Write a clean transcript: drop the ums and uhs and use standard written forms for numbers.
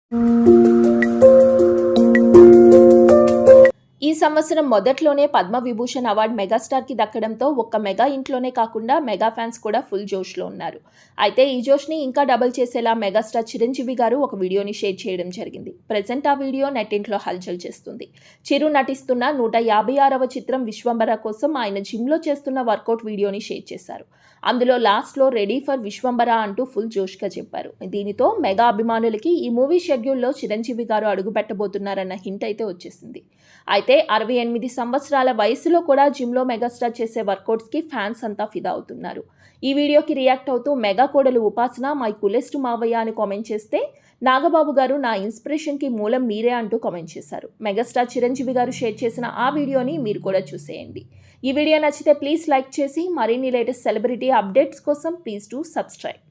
ఈ సంవత్సరం మొదట్లోనే పద్మవిభూషణ్ అవార్డు మెగాస్టార్కి దక్కడంతో ఒక్క మెగా ఇంట్లోనే కాకుండా మెగా ఫ్యాన్స్ కూడా ఫుల్ జోష్లో ఉన్నారు. అయితే ఈ జోష్ని ఇంకా డబుల్ చేసేలా మెగాస్టార్ చిరంజీవి గారు ఒక వీడియోని షేర్ చేయడం జరిగింది. ప్రెజెంట్ ఆ వీడియో నెట్టింట్లో హల్చల్ చేస్తుంది. చిరు నటిస్తున్న 156వ చిత్రం విశ్వంబర కోసం ఆయన జిమ్లో చేస్తున్న వర్కౌట్ వీడియోని షేర్ చేశారు. అందులో లాస్ట్లో రెడీ ఫర్ విశ్వంబర అంటూ ఫుల్ జోష్గా చెప్పారు. దీనితో మెగా అభిమానులకి ఈ మూవీ షెడ్యూల్లో చిరంజీవి గారు అడుగు పెట్టబోతున్నారన్న హింట్ అయితే వచ్చేసింది. అయితే 68 సంవత్సరాల వయసులో కూడా జిమ్లో మెగాస్టార్ చేసే వర్కౌట్స్కి ఫ్యాన్స్ అంతా ఫిదా అవుతున్నారు. ఈ వీడియోకి రియాక్ట్ అవుతూ మెగా కోడలు ఉపాసన మై కులెస్ట్ మావయ్య అని కామెంట్ చేస్తే, నాగబాబు గారు నా ఇన్స్పిరేషన్కి మూలం మీరే అంటూ కామెంట్ చేశారు. మెగాస్టార్ చిరంజీవి గారు షేర్ చేసిన ఆ వీడియోని మీరు కూడా చూసేయండి. ఈ వీడియో నచ్చితే ప్లీజ్ లైక్ చేసి మరిన్ని లేటెస్ట్ సెలబ్రిటీ అప్డేట్స్ కోసం ప్లీజ్ డు సబ్స్క్రైబ్.